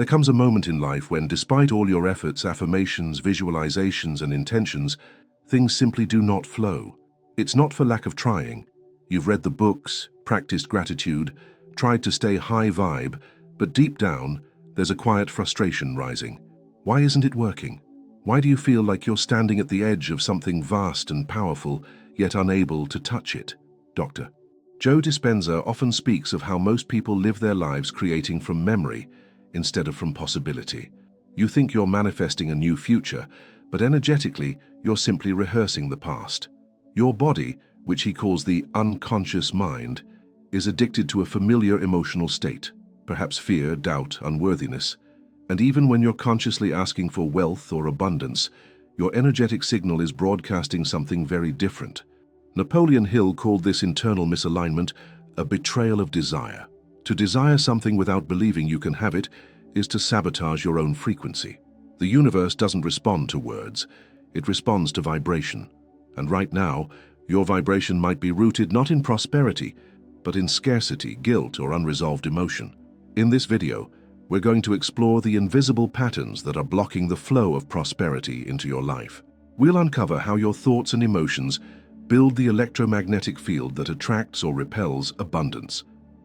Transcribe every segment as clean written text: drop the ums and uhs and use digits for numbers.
There comes a moment in life when, despite all your efforts, affirmations, visualizations, and intentions, things simply do not flow. It's not for lack of trying. You've read the books, practiced gratitude, tried to stay high vibe, but deep down, there's a quiet frustration rising. Why isn't it working? Why do you feel like you're standing at the edge of something vast and powerful, yet unable to touch it? Dr. Joe Dispenza often speaks of how most people live their lives creating from memory instead of from possibility. You think you're manifesting a new future, but energetically, you're simply rehearsing the past. Your body, which he calls the unconscious mind, is addicted to a familiar emotional state, perhaps fear, doubt, unworthiness. And even when you're consciously asking for wealth or abundance, your energetic signal is broadcasting something very different. Napoleon Hill called this internal misalignment a betrayal of desire. To desire something without believing you can have it is to sabotage your own frequency. The universe doesn't respond to words, it responds to vibration. And right now, your vibration might be rooted not in prosperity, but in scarcity, guilt, or unresolved emotion. In this video, we're going to explore the invisible patterns that are blocking the flow of prosperity into your life. We'll uncover how your thoughts and emotions build the electromagnetic field that attracts or repels abundance.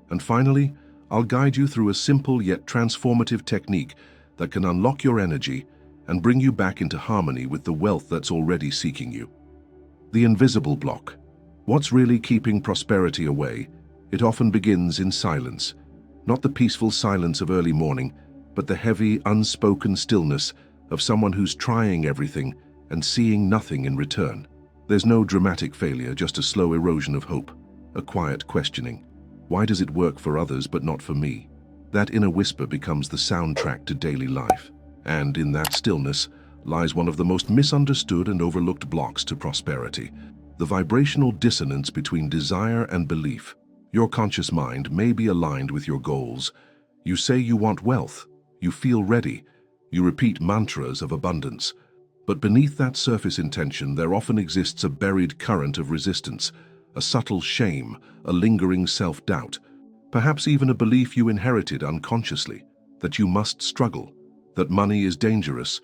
And finally, I'll guide you through a simple yet transformative technique that can unlock your energy and bring you back into harmony with the wealth that's already seeking you. The invisible block. What's really keeping prosperity away? It often begins in silence. Not the peaceful silence of early morning, but the heavy, unspoken stillness of someone who's trying everything and seeing nothing in return. There's no dramatic failure, just a slow erosion of hope, a quiet questioning. Why does it work for others but not for me? That inner whisper becomes the soundtrack to daily life. And in that stillness lies one of the most misunderstood and overlooked blocks to prosperity, the vibrational dissonance between desire and belief. Your conscious mind may be aligned with your goals. You say you want wealth, you feel ready, you repeat mantras of abundance. But beneath that surface intention, there often exists a buried current of resistance, a subtle shame, a lingering self-doubt, perhaps even a belief you inherited unconsciously, that you must struggle, that money is dangerous,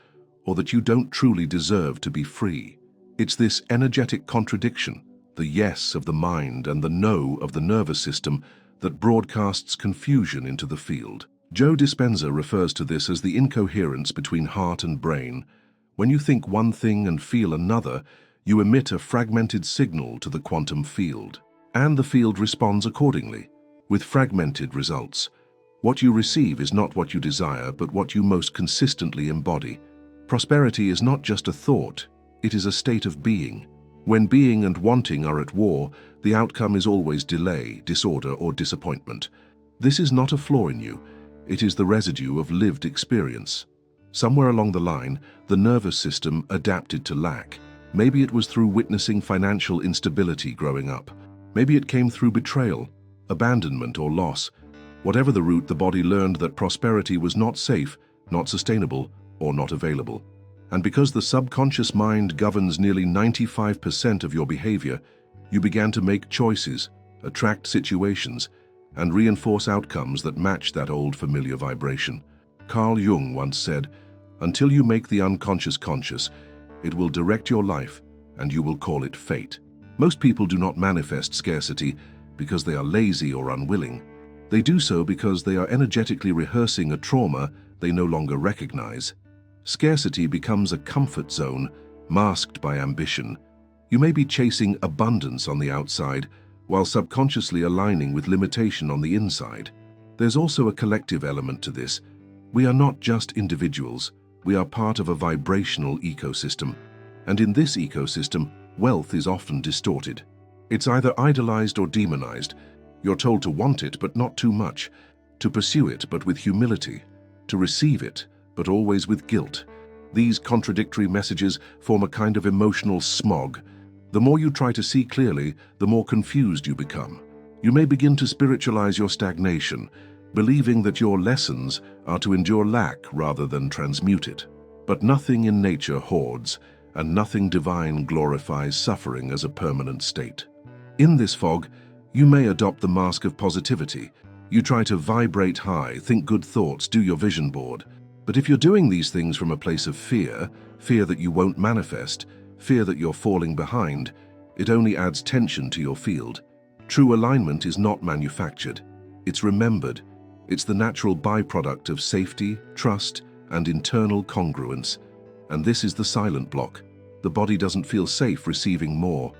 or that you don't truly deserve to be free. It's this energetic contradiction, the yes of the mind and the no of the nervous system, that broadcasts confusion into the field. Joe Dispenza refers to this as the incoherence between heart and brain. When you think one thing and feel another, you emit a fragmented signal to the quantum field, and the field responds accordingly, with fragmented results. What you receive is not what you desire, but what you most consistently embody. Prosperity is not just a thought, it is a state of being. When being and wanting are at war, the outcome is always delay, disorder, or disappointment. This is not a flaw in you, it is the residue of lived experience. Somewhere along the line, the nervous system adapted to lack. Maybe it was through witnessing financial instability growing up. Maybe it came through betrayal, abandonment, or loss. Whatever the root, the body learned that prosperity was not safe, not sustainable, or not available. And because the subconscious mind governs nearly 95% of your behavior, you began to make choices, attract situations, and reinforce outcomes that match that old familiar vibration. Carl Jung once said, "Until you make the unconscious conscious, it will direct your life, and you will call it fate." Most people do not manifest scarcity because they are lazy or unwilling. They do so because they are energetically rehearsing a trauma they no longer recognize. Scarcity becomes a comfort zone, masked by ambition. You may be chasing abundance on the outside, while subconsciously aligning with limitation on the inside. There's also a collective element to this. We are not just individuals, we are part of a vibrational ecosystem. And in this ecosystem, wealth is often distorted. It's either idolized or demonized. You're told to want it, but not too much, to pursue it, but with humility, to receive it, but always with guilt. These contradictory messages form a kind of emotional smog. The more you try to see clearly, the more confused you become. You may begin to spiritualize your stagnation, believing that your lessons are to endure lack rather than transmute it. But nothing in nature hoards, and nothing divine glorifies suffering as a permanent state. In this fog, you may adopt the mask of positivity. You try to vibrate high, think good thoughts, do your vision board. But if you're doing these things from a place of fear, fear that you won't manifest, fear that you're falling behind, it only adds tension to your field. True alignment is not manufactured. It's remembered. It's the natural byproduct of safety, trust, and internal congruence. And this is the silent block. The body doesn't feel safe receiving more.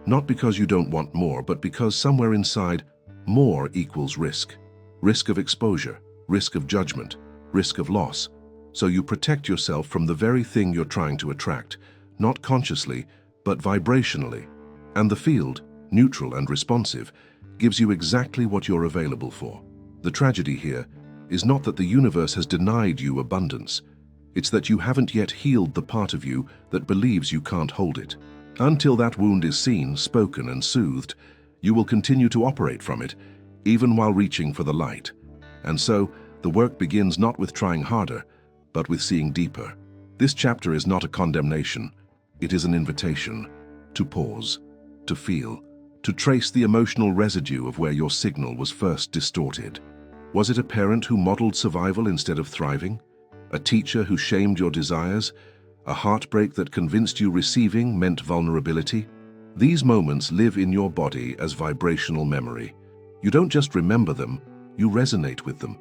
Not because you don't want more, but because somewhere inside, more equals risk. Risk of exposure, risk of judgment, risk of loss. So you protect yourself from the very thing you're trying to attract, not consciously, but vibrationally. And the field, neutral and responsive, gives you exactly what you're available for. The tragedy here is not that the universe has denied you abundance. It's that you haven't yet healed the part of you that believes you can't hold it. Until that wound is seen, spoken, and soothed, you will continue to operate from it, even while reaching for the light. And so, the work begins not with trying harder, but with seeing deeper. This chapter is not a condemnation. It is an invitation to pause, to feel, to trace the emotional residue of where your signal was first distorted. Was it a parent who modeled survival instead of thriving? A teacher who shamed your desires? A heartbreak that convinced you receiving meant vulnerability? These moments live in your body as vibrational memory. You don't just remember them, you resonate with them.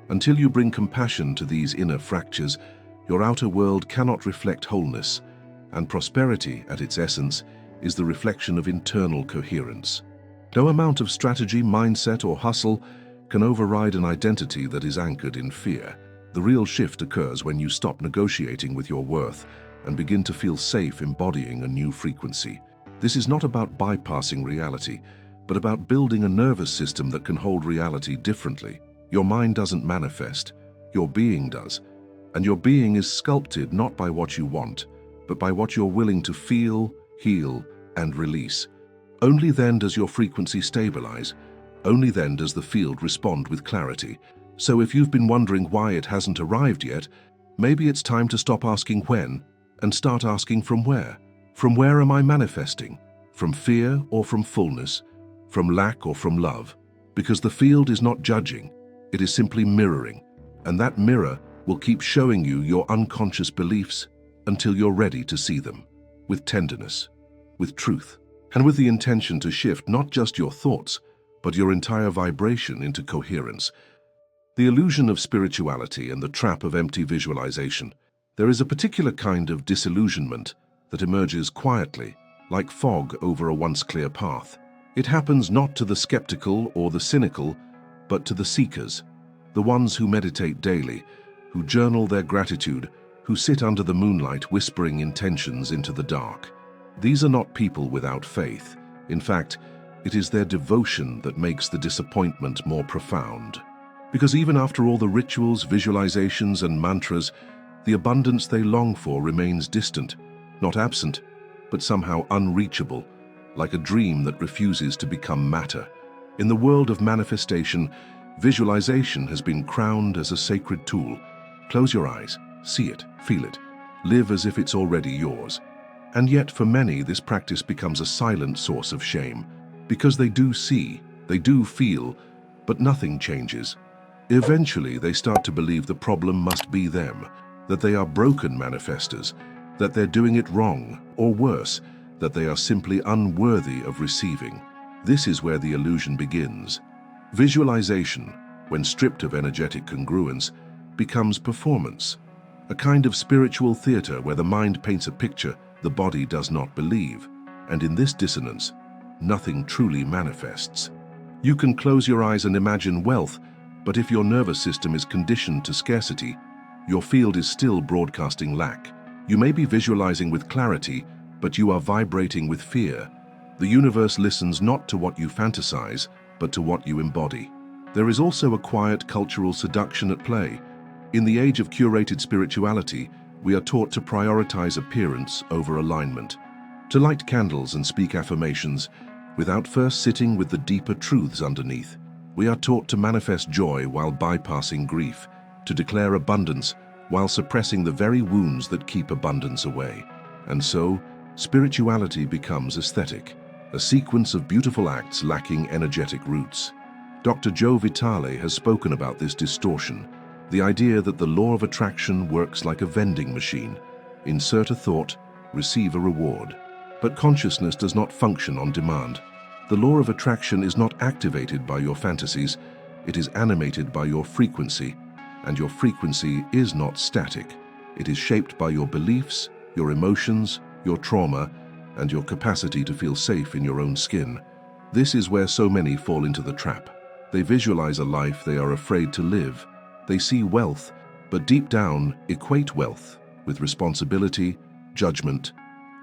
Until you bring compassion to these inner fractures, your outer world cannot reflect wholeness, and prosperity, at its essence, is the reflection of internal coherence. No amount of strategy, mindset, or hustle can override an identity that is anchored in fear. The real shift occurs when you stop negotiating with your worth and begin to feel safe embodying a new frequency. This is not about bypassing reality, but about building a nervous system that can hold reality differently. Your mind doesn't manifest, your being does. And your being is sculpted not by what you want, but by what you're willing to feel, heal, and release. Only then does your frequency stabilize. Only then does the field respond with clarity. So if you've been wondering why it hasn't arrived yet, maybe it's time to stop asking when and start asking from where. From where am I manifesting? From fear or from fullness? From lack or from love? Because the field is not judging. It is simply mirroring, and that mirror will keep showing you your unconscious beliefs until you're ready to see them, with tenderness, with truth, and with the intention to shift not just your thoughts, but your entire vibration into coherence. The illusion of spirituality and the trap of empty visualization. There is a particular kind of disillusionment that emerges quietly, like fog over a once clear path. It happens not to the skeptical or the cynical, but to the seekers, the ones who meditate daily, who journal their gratitude, who sit under the moonlight whispering intentions into the dark. These are not people without faith. In fact, it is their devotion that makes the disappointment more profound. Because even after all the rituals, visualizations, and mantras, the abundance they long for remains distant, not absent, but somehow unreachable, like a dream that refuses to become matter. In the world of manifestation, visualization has been crowned as a sacred tool. Close your eyes, see it, feel it, live as if it's already yours. And yet for many, this practice becomes a silent source of shame, because they do see, they do feel, but nothing changes. Eventually, they start to believe the problem must be them, that they are broken manifestors, that they're doing it wrong, or worse, that they are simply unworthy of receiving. This is where the illusion begins. Visualization, when stripped of energetic congruence, becomes performance, a kind of spiritual theater where the mind paints a picture the body does not believe, and in this dissonance, nothing truly manifests. You can close your eyes and imagine wealth, but if your nervous system is conditioned to scarcity, your field is still broadcasting lack. You may be visualizing with clarity, but you are vibrating with fear. The universe listens not to what you fantasize, but to what you embody. There is also a quiet cultural seduction at play. In the age of curated spirituality, we are taught to prioritize appearance over alignment, to light candles and speak affirmations without first sitting with the deeper truths underneath. We are taught to manifest joy while bypassing grief, to declare abundance while suppressing the very wounds that keep abundance away. And so, spirituality becomes aesthetic, a sequence of beautiful acts lacking energetic roots. Dr. Joe Vitale has spoken about this distortion, the idea that the law of attraction works like a vending machine. Insert a thought, receive a reward. But consciousness does not function on demand. The law of attraction is not activated by your fantasies, it is animated by your frequency, and your frequency is not static. It is shaped by your beliefs, your emotions, your trauma, and your capacity to feel safe in your own skin. This is where so many fall into the trap. They visualize a life they are afraid to live. They see wealth, but deep down equate wealth with responsibility, judgment,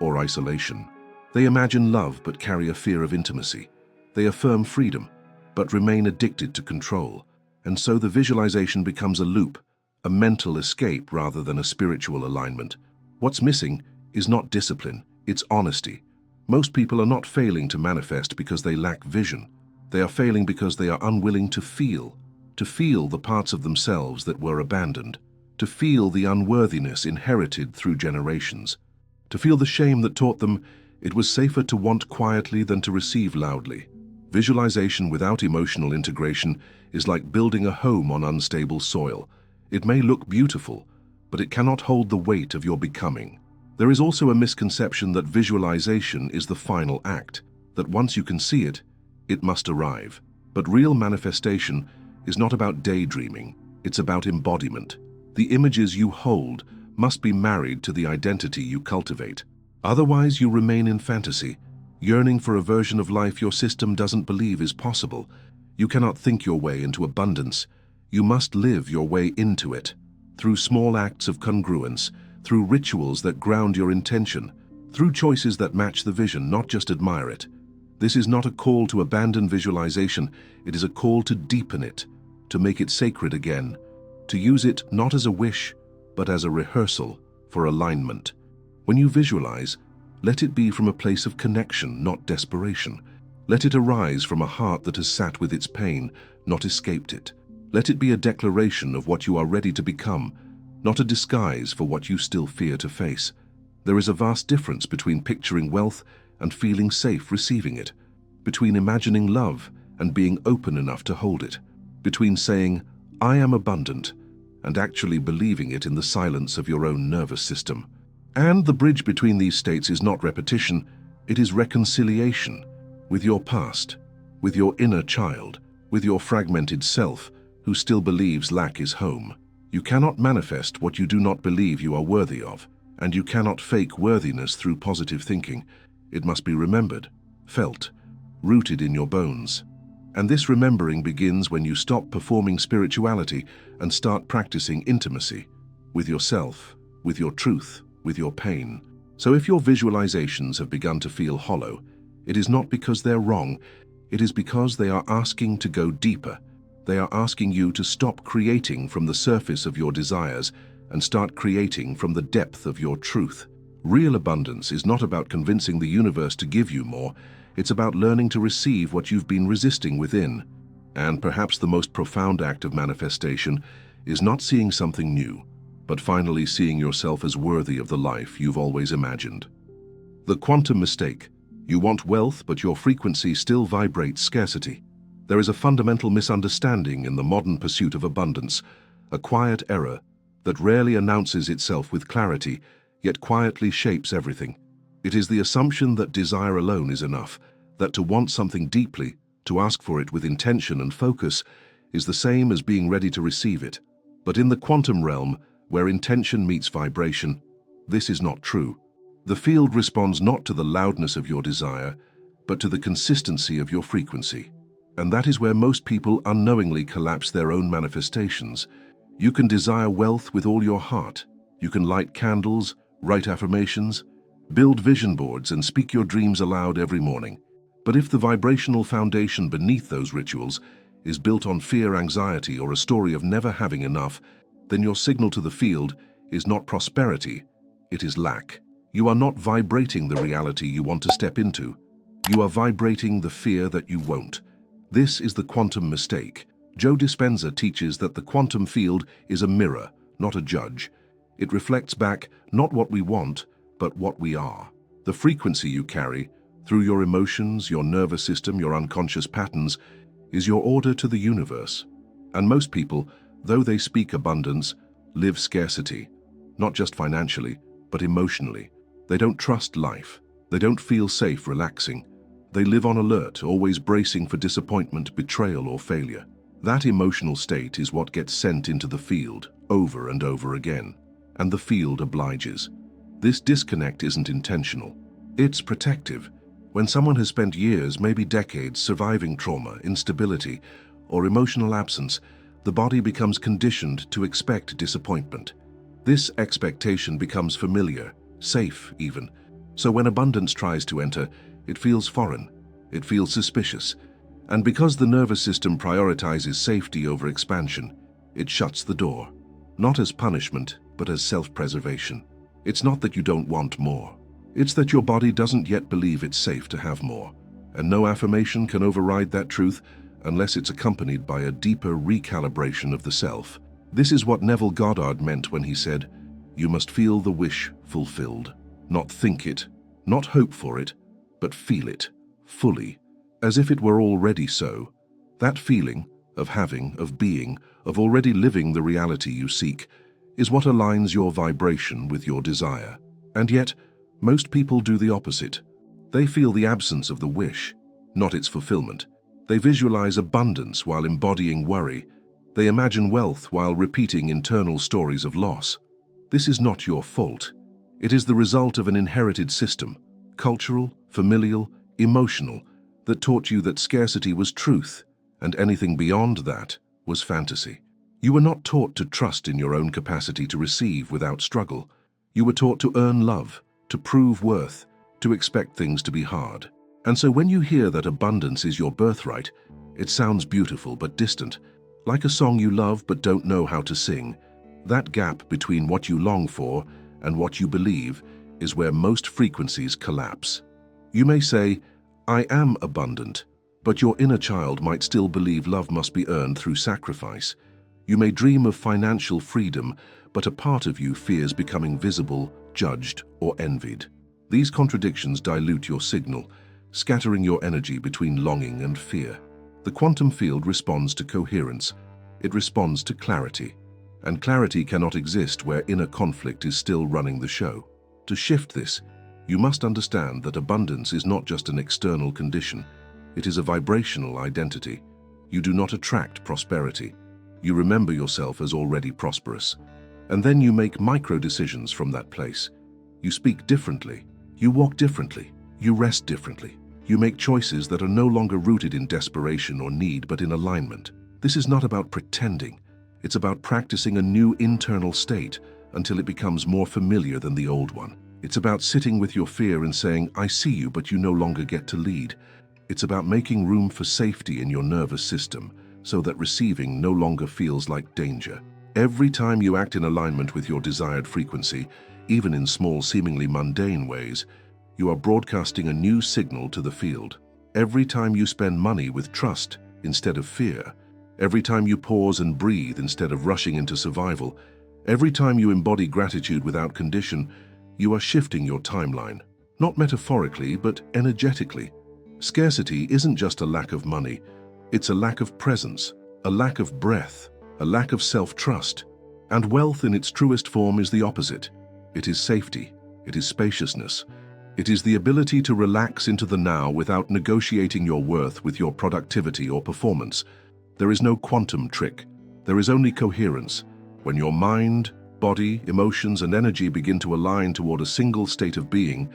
or isolation. They imagine love but carry a fear of intimacy. They affirm freedom, but remain addicted to control. And so the visualization becomes a loop, a mental escape rather than a spiritual alignment. What's missing is not discipline, it's honesty. Most people are not failing to manifest because they lack vision. They are failing because they are unwilling to feel the parts of themselves that were abandoned, to feel the unworthiness inherited through generations, to feel the shame that taught them it was safer to want quietly than to receive loudly. Visualization without emotional integration is like building a home on unstable soil. It may look beautiful, but it cannot hold the weight of your becoming. There is also a misconception that visualization is the final act, that once you can see it, it must arrive. But real manifestation is not about daydreaming, it's about embodiment. The images you hold must be married to the identity you cultivate. Otherwise, you remain in fantasy, yearning for a version of life your system doesn't believe is possible. You cannot think your way into abundance. You must live your way into it, through small acts of congruence, through rituals that ground your intention, through choices that match the vision, not just admire it. This is not a call to abandon visualization, it is a call to deepen it, to make it sacred again, to use it not as a wish, but as a rehearsal for alignment. When you visualize, let it be from a place of connection, not desperation. Let it arise from a heart that has sat with its pain, not escaped it. Let it be a declaration of what you are ready to become, not a disguise for what you still fear to face. There is a vast difference between picturing wealth and feeling safe receiving it, between imagining love and being open enough to hold it, between saying, "I am abundant," and actually believing it in the silence of your own nervous system. And the bridge between these states is not repetition, it is reconciliation with your past, with your inner child, with your fragmented self who still believes lack is home. You cannot manifest what you do not believe you are worthy of, and you cannot fake worthiness through positive thinking. It must be remembered, felt, rooted in your bones. And this remembering begins when you stop performing spirituality and start practicing intimacy with yourself, with your truth, with your pain. So if your visualizations have begun to feel hollow, it is not because they're wrong, it is because they are asking to go deeper. They are asking you to stop creating from the surface of your desires and start creating from the depth of your truth. Real abundance is not about convincing the universe to give you more, it's about learning to receive what you've been resisting within. And perhaps the most profound act of manifestation is not seeing something new, but finally seeing yourself as worthy of the life you've always imagined. The quantum mistake. You want wealth, but your frequency still vibrates scarcity. There is a fundamental misunderstanding in the modern pursuit of abundance, a quiet error that rarely announces itself with clarity, yet quietly shapes everything. It is the assumption that desire alone is enough, that to want something deeply, to ask for it with intention and focus, is the same as being ready to receive it. But in the quantum realm, where intention meets vibration, this is not true. The field responds not to the loudness of your desire, but to the consistency of your frequency. And that is where most people unknowingly collapse their own manifestations. You can desire wealth with all your heart. You can light candles, write affirmations, build vision boards, and speak your dreams aloud every morning. But if the vibrational foundation beneath those rituals is built on fear, anxiety, or a story of never having enough, then your signal to the field is not prosperity, it is lack. You are not vibrating the reality you want to step into. You are vibrating the fear that you won't. This is the quantum mistake. Joe Dispenza teaches that the quantum field is a mirror, not a judge. It reflects back not what we want, but what we are. The frequency you carry, through your emotions, your nervous system, your unconscious patterns, is your order to the universe. And most people, though they speak abundance, live scarcity, not just financially, but emotionally. They don't trust life. They don't feel safe relaxing. They live on alert, always bracing for disappointment, betrayal, or failure. That emotional state is what gets sent into the field over and over again, and the field obliges. This disconnect isn't intentional. It's protective. When someone has spent years, maybe decades, surviving trauma, instability, or emotional absence, the body becomes conditioned to expect disappointment. This expectation becomes familiar, safe even. So when abundance tries to enter, it feels foreign, it feels suspicious. And because the nervous system prioritizes safety over expansion, it shuts the door. Not as punishment, but as self-preservation. It's not that you don't want more. It's that your body doesn't yet believe it's safe to have more. And no affirmation can override that truth unless it's accompanied by a deeper recalibration of the self. This is what Neville Goddard meant when he said, "You must feel the wish fulfilled. Not think it, not hope for it, but feel it, fully, as if it were already so." That feeling of having, of being, of already living the reality you seek, is what aligns your vibration with your desire. And yet, most people do the opposite. They feel the absence of the wish, not its fulfillment. They visualize abundance while embodying worry. They imagine wealth while repeating internal stories of loss. This is not your fault. It is the result of an inherited system, cultural, familial, emotional, that taught you that scarcity was truth, and anything beyond that was fantasy. You were not taught to trust in your own capacity to receive without struggle. You were taught to earn love, to prove worth, to expect things to be hard. And so when you hear that abundance is your birthright, it sounds beautiful but distant, like a song you love but don't know how to sing. That gap between what you long for and what you believe is where most frequencies collapse. You may say, "I am abundant," but your inner child might still believe love must be earned through sacrifice. You may dream of financial freedom, but a part of you fears becoming visible, judged, or envied. These contradictions dilute your signal, scattering your energy between longing and fear. The quantum field responds to coherence. It responds to clarity. And clarity cannot exist where inner conflict is still running the show. To shift this, you must understand that abundance is not just an external condition. It is a vibrational identity. You do not attract prosperity. You remember yourself as already prosperous. And then you make micro-decisions from that place. You speak differently. You walk differently. You rest differently. You make choices that are no longer rooted in desperation or need, but in alignment. This is not about pretending. It's about practicing a new internal state until it becomes more familiar than the old one. It's about sitting with your fear and saying, "I see you, but you no longer get to lead." It's about making room for safety in your nervous system so that receiving no longer feels like danger. Every time you act in alignment with your desired frequency, even in small, seemingly mundane ways, you are broadcasting a new signal to the field. Every time you spend money with trust instead of fear, every time you pause and breathe instead of rushing into survival, every time you embody gratitude without condition, you are shifting your timeline, not metaphorically, but energetically. Scarcity isn't just a lack of money, it's a lack of presence, a lack of breath, a lack of self-trust. And wealth in its truest form is the opposite. It is safety, it is spaciousness. It is the ability to relax into the now without negotiating your worth with your productivity or performance. There is no quantum trick. There is only coherence. When your mind, body, emotions, and energy begin to align toward a single state of being,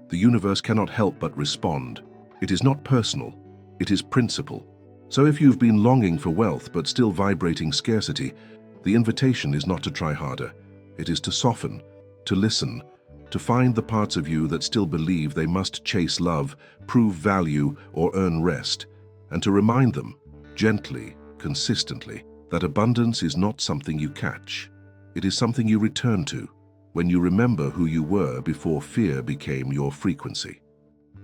the universe cannot help but respond. It is not personal. It is principle. So if you've been longing for wealth but still vibrating scarcity, the invitation is not to try harder. It is to soften, to listen, to find the parts of you that still believe they must chase love, prove value, or earn rest, and to remind them, gently, consistently, that abundance is not something you catch. It is something you return to when you remember who you were before fear became your frequency.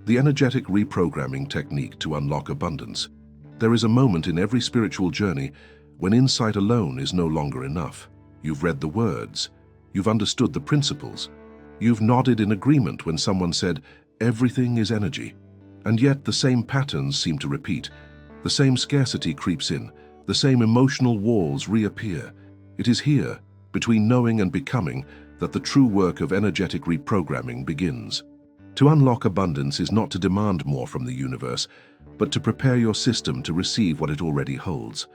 The energetic reprogramming technique to unlock abundance. There is a moment in every spiritual journey when insight alone is no longer enough. You've read the words, you've understood the principles, you've nodded in agreement when someone said, "Everything is energy." And yet the same patterns seem to repeat. The same scarcity creeps in, the same emotional walls reappear. It is here, between knowing and becoming, that the true work of energetic reprogramming begins. To unlock abundance is not to demand more from the universe, but to prepare your system to receive what it already holds.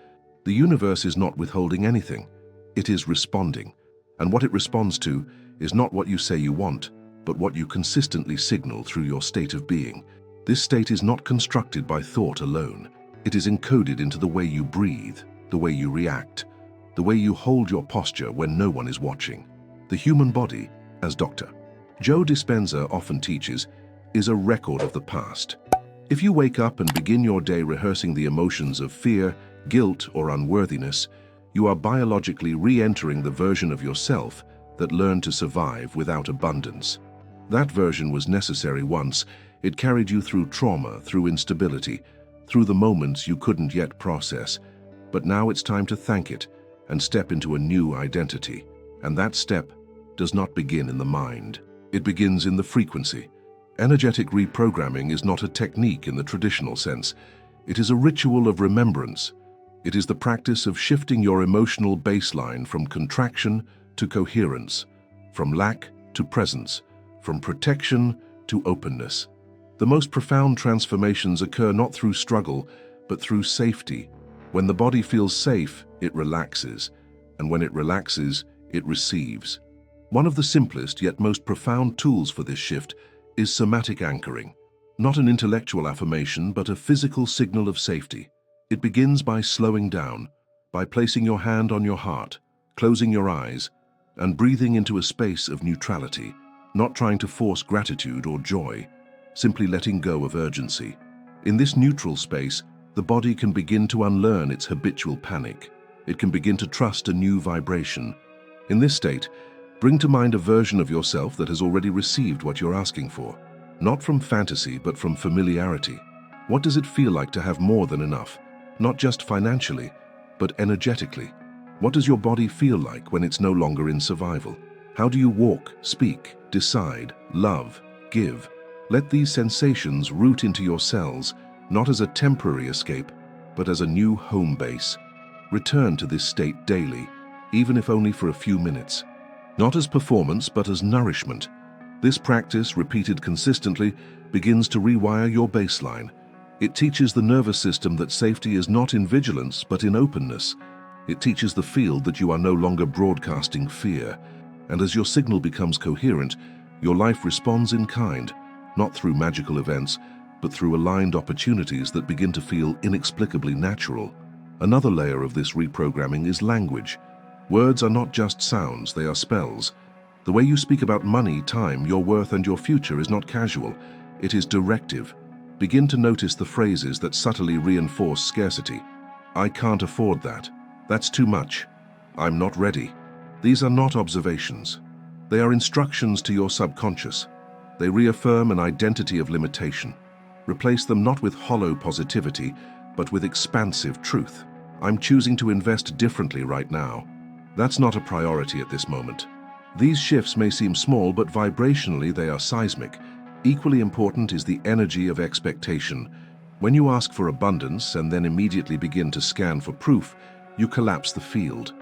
The universe is not withholding anything. It is responding. And what it responds to is not what you say you want, but what you consistently signal through your state of being. This state is not constructed by thought alone. It is encoded into the way you breathe, the way you react, the way you hold your posture when no one is watching. The human body, as Dr. Joe Dispenza often teaches, is a record of the past. If you wake up and begin your day rehearsing the emotions of fear, guilt, or unworthiness, you are biologically re-entering the version of yourself that learned to survive without abundance. That version was necessary once. It carried you through trauma, through instability, through the moments you couldn't yet process. But now it's time to thank it and step into a new identity. And that step does not begin in the mind. It begins in the frequency. Energetic reprogramming is not a technique in the traditional sense. It is a ritual of remembrance. It is the practice of shifting your emotional baseline from contraction to coherence, from lack to presence, from protection to openness. The most profound transformations occur not through struggle, but through safety. When the body feels safe, it relaxes, and when it relaxes, it receives. One of the simplest yet most profound tools for this shift is somatic anchoring. Not an intellectual affirmation, but a physical signal of safety. It begins by slowing down, by placing your hand on your heart, closing your eyes, and breathing into a space of neutrality, not trying to force gratitude or joy, simply letting go of urgency. In this neutral space, the body can begin to unlearn its habitual panic. It can begin to trust a new vibration. In this state, bring to mind a version of yourself that has already received what you're asking for, not from fantasy, but from familiarity. What does it feel like to have more than enough? Not just financially, but energetically. What does your body feel like when it's no longer in survival? How do you walk, speak, decide, love, give? Let these sensations root into your cells, not as a temporary escape, but as a new home base. Return to this state daily, even if only for a few minutes. Not as performance, but as nourishment. This practice, repeated consistently, begins to rewire your baseline. It teaches the nervous system that safety is not in vigilance, but in openness. It teaches the field that you are no longer broadcasting fear. And as your signal becomes coherent, your life responds in kind, not through magical events, but through aligned opportunities that begin to feel inexplicably natural. Another layer of this reprogramming is language. Words are not just sounds, they are spells. The way you speak about money, time, your worth, and your future is not casual. It is directive. Begin to notice the phrases that subtly reinforce scarcity. I can't afford that. That's too much. I'm not ready. These are not observations. They are instructions to your subconscious. They reaffirm an identity of limitation. Replace them not with hollow positivity, but with expansive truth. I'm choosing to invest differently right now. That's not a priority at this moment. These shifts may seem small, but vibrationally they are seismic. Equally important is the energy of expectation. When you ask for abundance and then immediately begin to scan for proof, you collapse the field.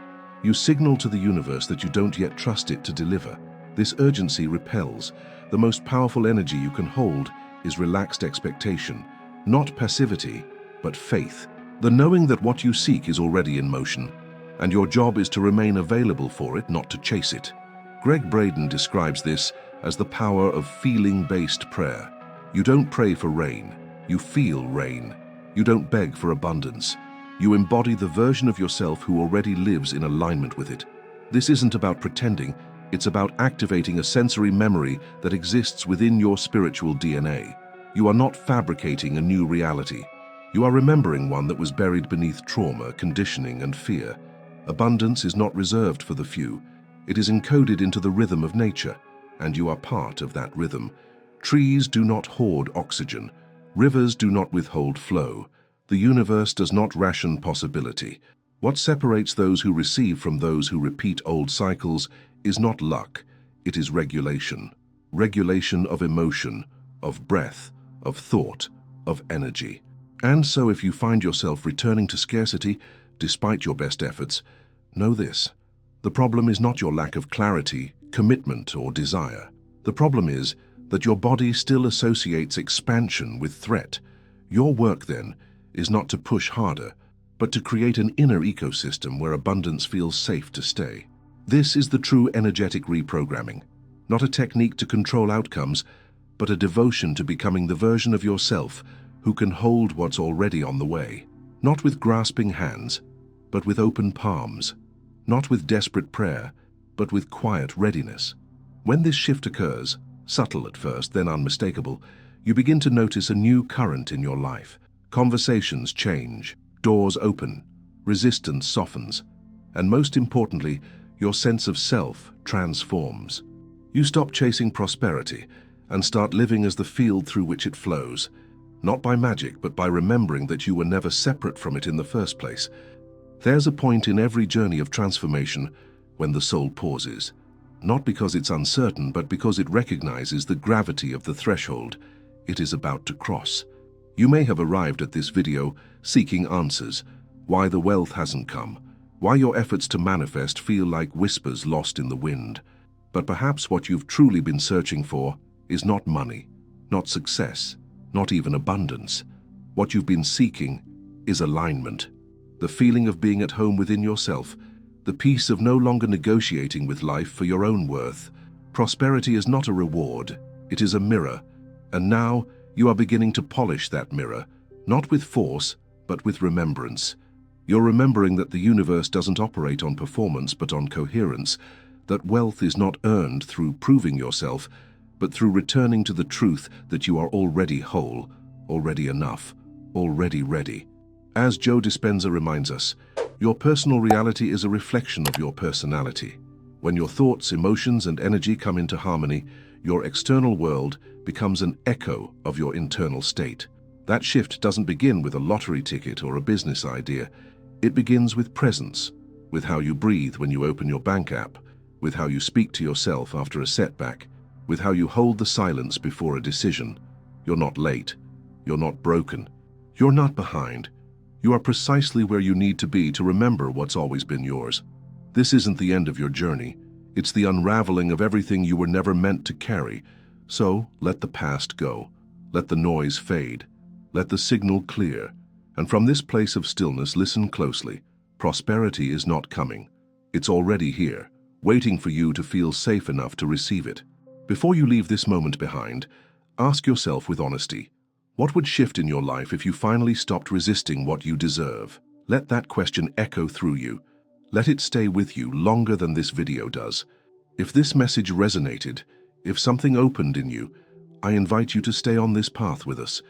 You signal to the universe that you don't yet trust it to deliver. This urgency repels. The most powerful energy you can hold is relaxed expectation, not passivity, but faith. The knowing that what you seek is already in motion, and your job is to remain available for it, not to chase it. Greg Braden describes this as the power of feeling-based prayer. You don't pray for rain, you feel rain. You don't beg for abundance. You embody the version of yourself who already lives in alignment with it. This isn't about pretending, it's about activating a sensory memory that exists within your spiritual DNA. You are not fabricating a new reality. You are remembering one that was buried beneath trauma, conditioning, and fear. Abundance is not reserved for the few. It is encoded into the rhythm of nature, and you are part of that rhythm. Trees do not hoard oxygen. Rivers do not withhold flow. The universe does not ration possibility. What separates those who receive from those who repeat old cycles is not luck, it is regulation. Regulation of emotion, of breath, of thought, of energy. And so if you find yourself returning to scarcity, despite your best efforts, know this. The problem is not your lack of clarity, commitment, or desire. The problem is that your body still associates expansion with threat. Your work, then, is not to push harder, but to create an inner ecosystem where abundance feels safe to stay. This is the true energetic reprogramming, not a technique to control outcomes, but a devotion to becoming the version of yourself who can hold what's already on the way, not with grasping hands, but with open palms, not with desperate prayer, but with quiet readiness. When this shift occurs, subtle at first, then unmistakable, you begin to notice a new current in your life. Conversations change, doors open, resistance softens, and most importantly, your sense of self transforms. You stop chasing prosperity and start living as the field through which it flows, not by magic, but by remembering that you were never separate from it in the first place. There's a point in every journey of transformation when the soul pauses, not because it's uncertain, but because it recognizes the gravity of the threshold it is about to cross. You may have arrived at this video seeking answers, why the wealth hasn't come, why your efforts to manifest feel like whispers lost in the wind. But perhaps what you've truly been searching for is not money, not success, not even abundance. What you've been seeking is alignment, the feeling of being at home within yourself, the peace of no longer negotiating with life for your own worth. Prosperity is not a reward, it is a mirror, and now you are beginning to polish that mirror, not with force, but with remembrance. You're remembering that the universe doesn't operate on performance, but on coherence, that wealth is not earned through proving yourself, but through returning to the truth that you are already whole, already enough, already ready. As Joe Dispenza reminds us, your personal reality is a reflection of your personality. When your thoughts, emotions, and energy come into harmony, your external world becomes an echo of your internal state. That shift doesn't begin with a lottery ticket or a business idea. It begins with presence, with how you breathe when you open your bank app, with how you speak to yourself after a setback, with how you hold the silence before a decision. You're not late. You're not broken. You're not behind. You are precisely where you need to be to remember what's always been yours. This isn't the end of your journey. It's the unraveling of everything you were never meant to carry. So let the past go. Let the noise fade. Let the signal clear. And from this place of stillness, listen closely. Prosperity is not coming. It's already here, waiting for you to feel safe enough to receive it. Before you leave this moment behind, ask yourself with honesty, what would shift in your life if you finally stopped resisting what you deserve? Let that question echo through you. Let it stay with you longer than this video does. If this message resonated, if something opened in you, I invite you to stay on this path with us.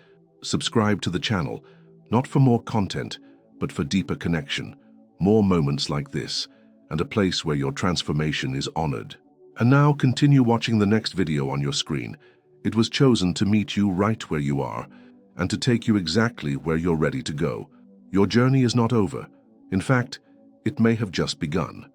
Subscribe to the channel, not for more content, but for deeper connection, more moments like this, and a place where your transformation is honored. And now continue watching the next video on your screen. It was chosen to meet you right where you are, and to take you exactly where you're ready to go. Your journey is not over. In fact, it may have just begun.